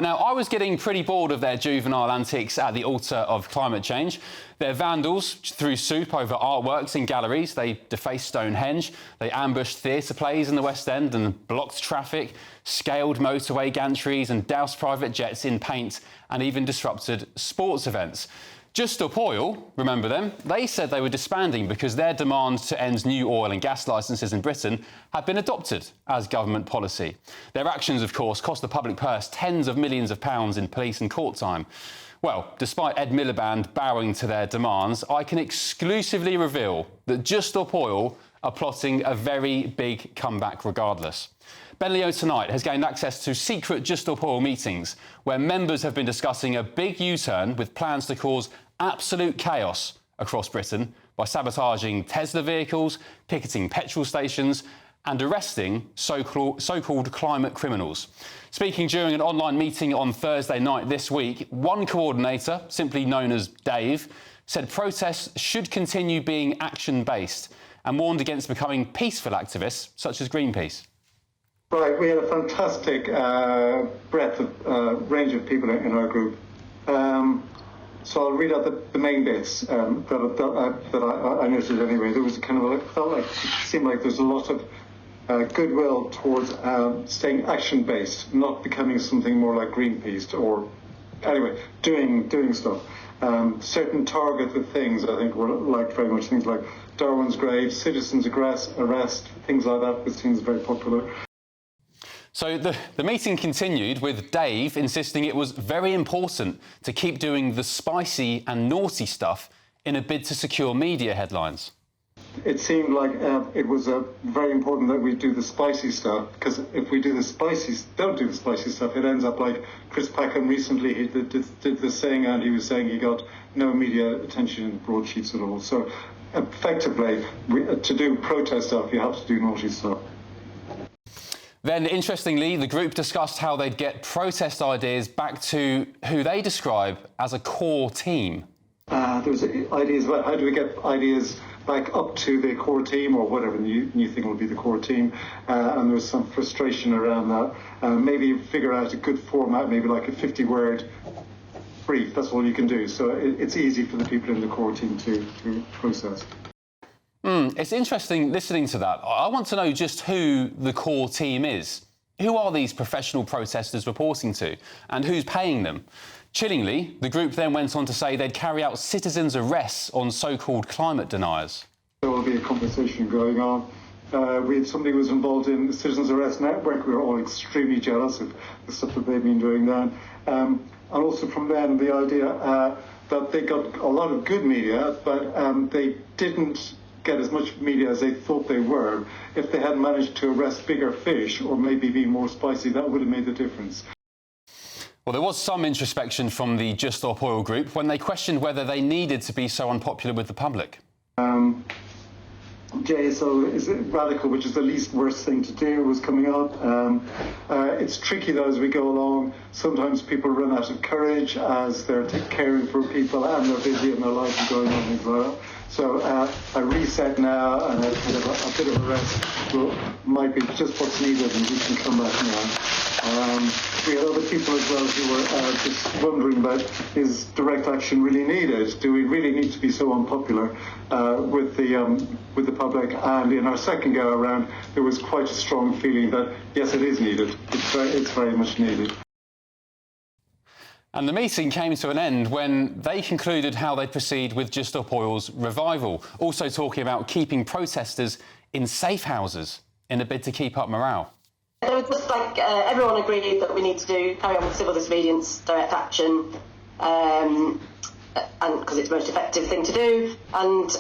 Now, I was getting pretty bored of their juvenile antics at the altar of climate change. Their vandals threw soup over artworks in galleries, they defaced Stonehenge, they ambushed theatre plays in the West End and blocked traffic, scaled motorway gantries and doused private jets in paint and even disrupted sports events. Just Stop Oil, remember them? They said they were disbanding because their demand to end new oil and gas licences in Britain had been adopted as government policy. Their actions, of course, cost the public purse tens of millions of pounds in police and court time. Well, despite Ed Miliband bowing to their demands, I can exclusively reveal that Just Stop Oil are plotting a very big comeback regardless. Ben Leo tonight has gained access to secret Just Stop Oil meetings where members have been discussing a big U-turn with plans to cause absolute chaos across Britain by sabotaging Tesla vehicles, picketing petrol stations and arresting so-called climate criminals. Speaking during an online meeting on Thursday night this week, one coordinator, simply known as Dave, said protests should continue being action-based and warned against becoming peaceful activists such as Greenpeace. Right, we had a fantastic breadth of range of people in our group. So I'll read out the main bits that I noticed anyway. There was kind of it seemed like there's a lot of goodwill towards staying action-based, not becoming something more like Greenpeace or anyway doing stuff. Certain targeted things I think were liked very much. Things like Darwin's grave, citizens arrest, things like that, which seems very popular. So the meeting continued with Dave insisting it was very important to keep doing the spicy and naughty stuff in a bid to secure media headlines. It seemed like it was very important that we do the spicy stuff, because if we don't do the spicy stuff, it ends up like Chris Packham recently. He did this thing and he was saying he got no media attention in the broadsheets at all. So effectively, to do protest stuff, you have to do naughty stuff. Then, interestingly, the group discussed how they'd get protest ideas back to who they describe as a core team. There was ideas about how do we get ideas back up to the core team or whatever new thing will be the core team. And there was some frustration around that. Maybe figure out a good format, maybe like a 50-word brief. That's all you can do. So it's easy for the people in the core team to process. It's interesting listening to that. I want to know just who the core team is. Who are these professional protesters reporting to and who's paying them? Chillingly, the group then went on to say they'd carry out citizens' arrests on so-called climate deniers. There will be a conversation going on. We had somebody who was involved in the Citizens Arrest Network. We were all extremely jealous of the stuff that they've been doing then. And also from then, the idea that they got a lot of good media, but they didn't get as much media as they thought they were. If they had managed to arrest bigger fish or maybe be more spicy, that would have made a difference. Well, there was some introspection from the Just Stop Oil group when they questioned whether they needed to be so unpopular with the public. JSO is radical, which is the least worst thing to do, was coming up. It's tricky though as we go along. Sometimes people run out of courage as they're caring for people and they're busy and their lives are going on, things like that. So a reset now and a bit of a rest might be just what's needed, and we can come back now. We had other people as well who were just wondering about, is direct action really needed? Do we really need to be so unpopular with the public? And in our second go around, there was quite a strong feeling that yes, it is needed. It's very much needed. And the meeting came to an end when they concluded how they'd proceed with Just Stop Oil's revival, also talking about keeping protesters in safe houses in a bid to keep up morale. It was just like everyone agreed that we need to carry on with civil disobedience, direct action, and because it's the most effective thing to do. And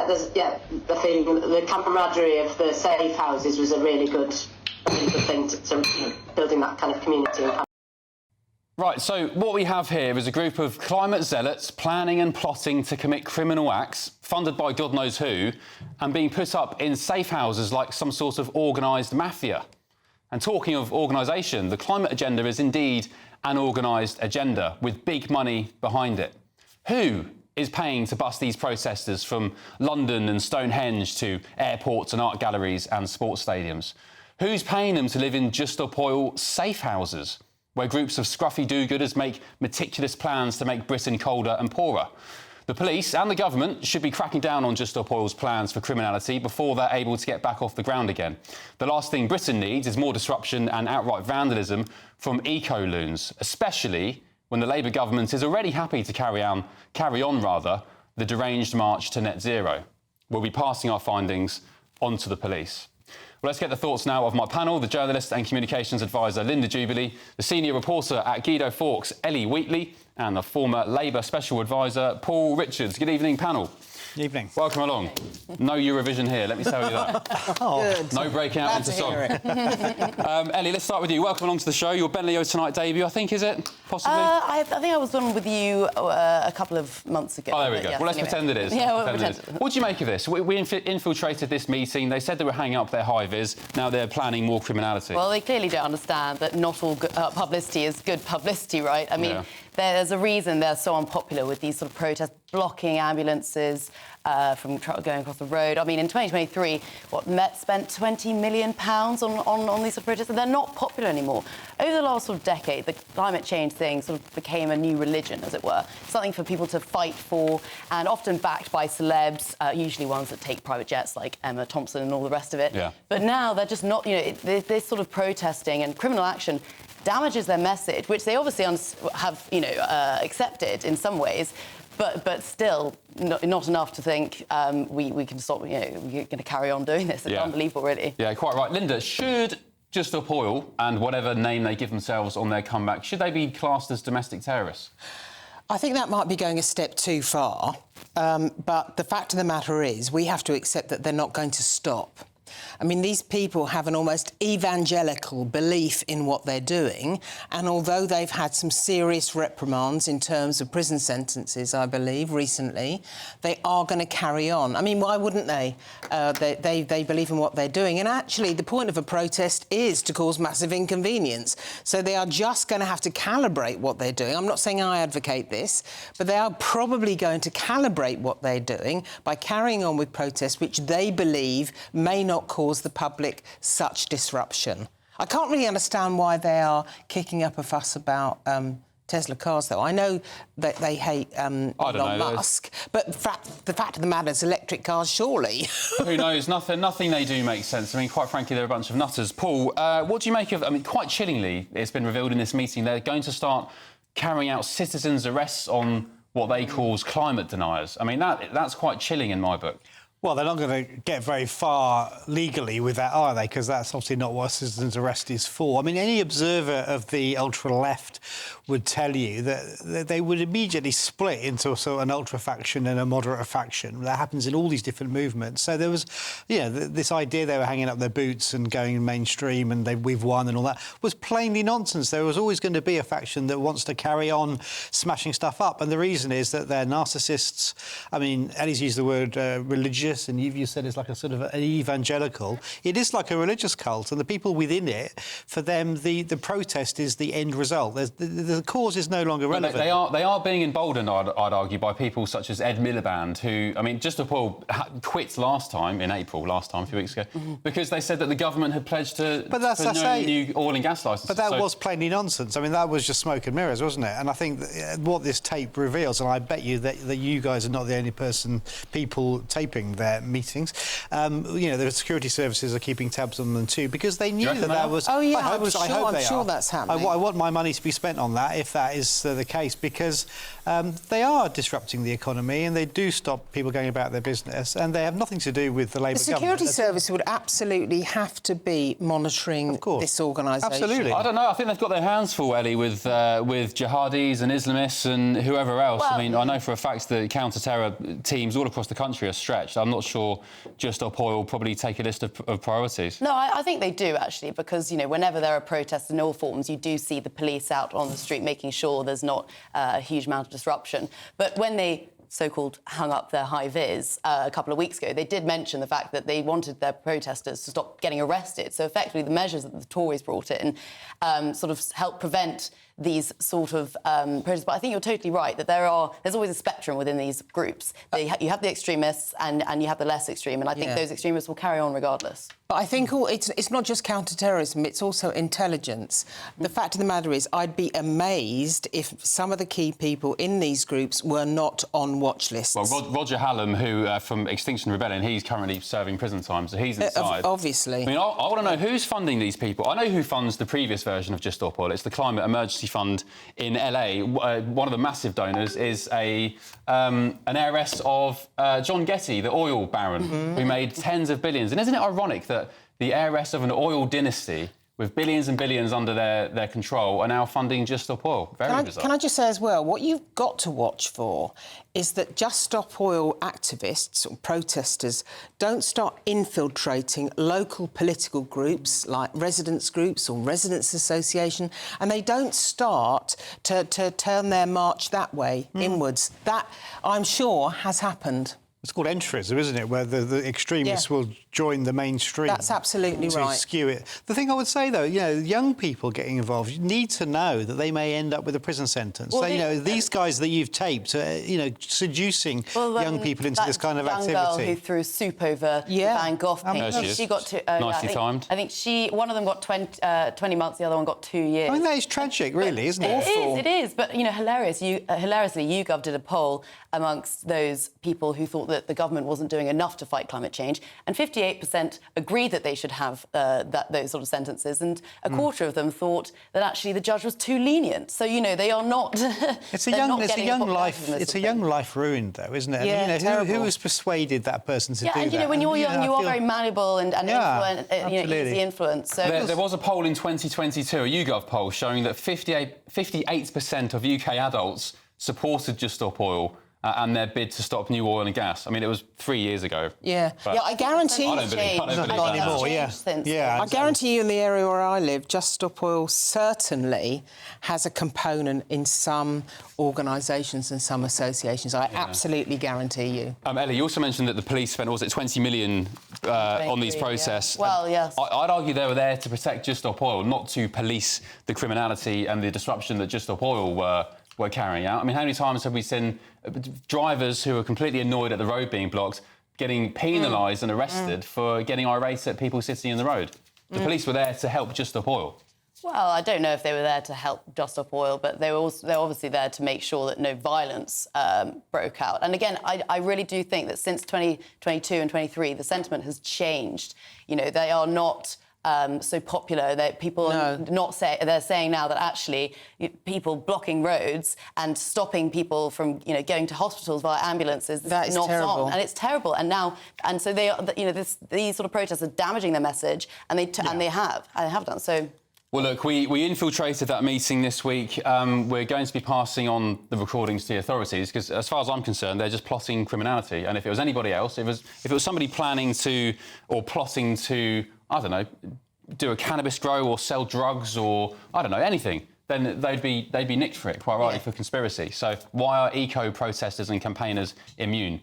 there's the feeling that the camaraderie of the safe houses was a really good thing to building that kind of community. Right, so what we have here is a group of climate zealots planning and plotting to commit criminal acts, funded by God knows who, and being put up in safe houses like some sort of organised mafia. And talking of organisation, the climate agenda is indeed an organised agenda with big money behind it. Who is paying to bust these protesters from London and Stonehenge to airports and art galleries and sports stadiums? Who's paying them to live in Just Stop Oil safe houses? where groups of scruffy do-gooders make meticulous plans to make Britain colder and poorer. The police and the government should be cracking down on Just Stop Oil's plans for criminality before they're able to get back off the ground again. The last thing Britain needs is more disruption and outright vandalism from eco-loons, especially when the Labour government is already happy to carry on the deranged march to net zero. We'll be passing our findings on to the police. Well, let's get the thoughts now of my panel, the journalist and communications advisor Linda Jubilee, the senior reporter at Guido Fawkes, Ellie Wheatley, and the former Labour special advisor Paul Richards. Good evening, panel. Evening. Welcome along. No Eurovision here, let me tell you that. Good. No breaking out into song. Ellie, let's start with you. Welcome along to the show. Your Bentley Tonight debut, I think, is it? Possibly? I think I was on with you a couple of months ago. Oh, there we go. Well, let's pretend it is. Yeah, we'll pretend. What do you make of this? We infiltrated this meeting. They said they were hanging up their hi-vis. Now they're planning more criminality. Well, they clearly don't understand that not all publicity is good publicity, right? I mean, there's a reason they're so unpopular with these sort of protests, blocking ambulances from going across the road. I mean, in 2023, Met spent £20 million on these sort of protests, and they're not popular anymore. Over the last sort of decade, the climate change thing sort of became a new religion, as it were, something for people to fight for, and often backed by celebs, usually ones that take private jets, like Emma Thompson and all the rest of it. Yeah. But now they're just not, this sort of protesting and criminal action damages their message, which they obviously have, accepted in some ways, but still not enough to think we can stop. We're going to carry on doing this. It's unbelievable, really. Yeah, quite right. Linda, should Just Stop Oil and whatever name they give themselves on their comeback, should they be classed as domestic terrorists? I think that might be going a step too far, but the fact of the matter is we have to accept that they're not going to stop. I mean, these people have an almost evangelical belief in what they're doing, and although they've had some serious reprimands in terms of prison sentences, I believe, recently, they are going to carry on. I mean, why wouldn't they? They believe in what they're doing, and actually the point of a protest is to cause massive inconvenience. So they are just going to have to calibrate what they're doing. I'm not saying I advocate this, but they are probably going to calibrate what they're doing by carrying on with protests which they believe may not cause the public such disruption. I can't really understand why they are kicking up a fuss about Tesla cars, though. I know that they hate Elon Musk, but the fact of the matter is electric cars, surely. Who knows? Nothing they do makes sense. I mean, quite frankly, they're a bunch of nutters. Paul, what do you make of... I mean, quite chillingly, it's been revealed in this meeting, they're going to start carrying out citizens' arrests on what they call climate deniers. I mean, that's quite chilling in my book. Well, they're not going to get very far legally with that, are they? Because that's obviously not what a citizen's arrest is for. I mean, any observer of the ultra-left would tell you that they would immediately split into sort of an ultra-faction and a moderate faction. That happens in all these different movements. So there was, this idea they were hanging up their boots and going mainstream and we've won and all that was plainly nonsense. There was always going to be a faction that wants to carry on smashing stuff up. And the reason is that they're narcissists. I mean, Ellie's used the word religious, and you said it's like a sort of an evangelical. It is like a religious cult, and the people within it, for them, the protest is the end result. The cause is no longer relevant. They are being emboldened, I'd argue, by people such as Ed Miliband, who, I mean, Just Stop Oil quit in April, a few weeks ago, because they said that the government had pledged to no new oil and gas licences. But that was plainly nonsense. I mean, that was just smoke and mirrors, wasn't it? And I think what this tape reveals, and I bet you that you guys are not the only people taping their meetings. The security services are keeping tabs on them too, because they knew that was... Oh, yeah, I'm sure that's happening. I want my money to be spent on that, if that is the case, because they are disrupting the economy and they do stop people going about their business, and they have nothing to do with the Labour government. The security service would absolutely have to be monitoring this organisation. Absolutely. I don't know. I think they've got their hands full, Ellie, with jihadis and Islamists and whoever else. Well, I mean, I know for a fact that counter-terror teams all across the country are stretched. I'm not sure Just Stop Oil will probably take a list of priorities. No, I think they do, actually, because, whenever there are protests in all forms, you do see the police out on the street making sure there's not a huge amount of disruption. But when they so-called hung up their hi-vis a couple of weeks ago, they did mention the fact that they wanted their protesters to stop getting arrested. So effectively the measures that the Tories brought in sort of helped prevent these sort of protests. But I think you're totally right that there's always a spectrum within these groups. You have the extremists and you have the less extreme, and I think those extremists will carry on regardless. But I think it's not just counter-terrorism, it's also intelligence. The fact of the matter is, I'd be amazed if some of the key people in these groups were not on watch lists. Well, Roger Hallam, who from Extinction Rebellion, he's currently serving prison time, so he's inside. Obviously. I mean, I want to know who's funding these people. I know who funds the previous version of Just Stop Oil. It's the Climate Emergency Fund in LA. One of the massive donors is an heiress of John Getty, the oil baron, who made tens of billions. And isn't it ironic that the heiress of an oil dynasty with billions and billions under their control are now funding Just Stop Oil? Very bizarre. Can I just say as well, what you've got to watch for is that Just Stop Oil activists or protesters don't start infiltrating local political groups like residents' groups or residents' association, and they don't start to turn their march that way, inwards. That, I'm sure, has happened. It's called entrism, isn't it, where the extremists will join the mainstream. That's absolutely to right. Skew it. The thing I would say, though, young people getting involved need to know that they may end up with a prison sentence. Well, so, these guys that you've taped are, seducing young people into this kind of activity. That young girl who threw soup over the Van Gogh painting, she got to... Nicely timed. I think one of them got 20 months, the other one got 2 years. I mean, that is tragic, really, isn't it? It is. But, hilariously, YouGov did a poll amongst those people who thought that the government wasn't doing enough to fight climate change, and 58% agreed that they should have those sort of sentences, and a quarter of them thought that actually the judge was too lenient. So, they are not... It's a young life ruined, though, isn't it? Yeah, who has persuaded that person to do that? And, when you're young, you are very malleable and easy influence. So There was a poll in 2022, a YouGov poll, showing that 58% of UK adults supported Just Stop Oil and their bid to stop new oil and gas. I mean, it was 3 years ago. Yeah, I guarantee... I don't believe Not anymore, I guarantee you in the area where I live, Just Stop Oil certainly has a component in some organisations and some associations. I absolutely guarantee you. Ellie, you also mentioned that the police spent, was it 20 million on these protests? Yeah. Well, yes. I'd argue they were there to protect Just Stop Oil, not to police the criminality and the disruption that Just Stop Oil were carrying out. I mean, how many times have we seen drivers who are completely annoyed at the road being blocked getting penalised and arrested for getting irate at people sitting in the road? The police were there to help Just Stop Oil. Well, I don't know if they were there to help Just Stop Oil, but they're obviously there to make sure that no violence broke out. And again, I really do think that since 2022 and 23, the sentiment has changed. They are not... so popular that people they're saying now that actually people blocking roads and stopping people from going to hospitals via ambulances is not terrible. on, and it's terrible. And so they are these sort of protests are damaging their message, and they have done so. Well, look, we infiltrated that meeting this week. We're going to be passing on the recordings to the authorities because, as far as I'm concerned, they're just plotting criminality. And if it was anybody else, if it was somebody planning to or plotting to, I don't know, do a cannabis grow or sell drugs or, I don't know, anything, then they'd be nicked for it, quite rightly, for conspiracy. So why are eco-protesters and campaigners immune?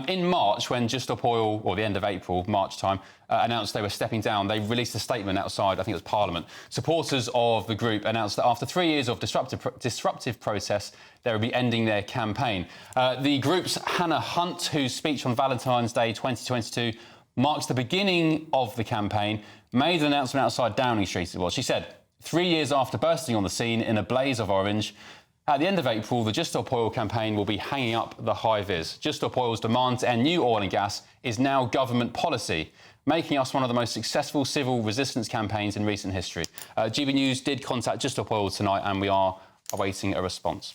In March, when Just Stop Oil, or the end of April, March time, announced they were stepping down, they released a statement outside, I think it was Parliament. Supporters of the group announced that after 3 years of disruptive protests, they would be ending their campaign. The group's Hannah Hunt, whose speech on Valentine's Day 2022 marks the beginning of the campaign, made an announcement outside Downing Street. She said, 3 years after bursting on the scene in a blaze of orange, at the end of April, the Just Stop Oil campaign will be hanging up the hi-vis. Just Stop Oil's demand to end new oil and gas is now government policy, making us one of the most successful civil resistance campaigns in recent history. GB News did contact Just Stop Oil tonight, and we are awaiting a response.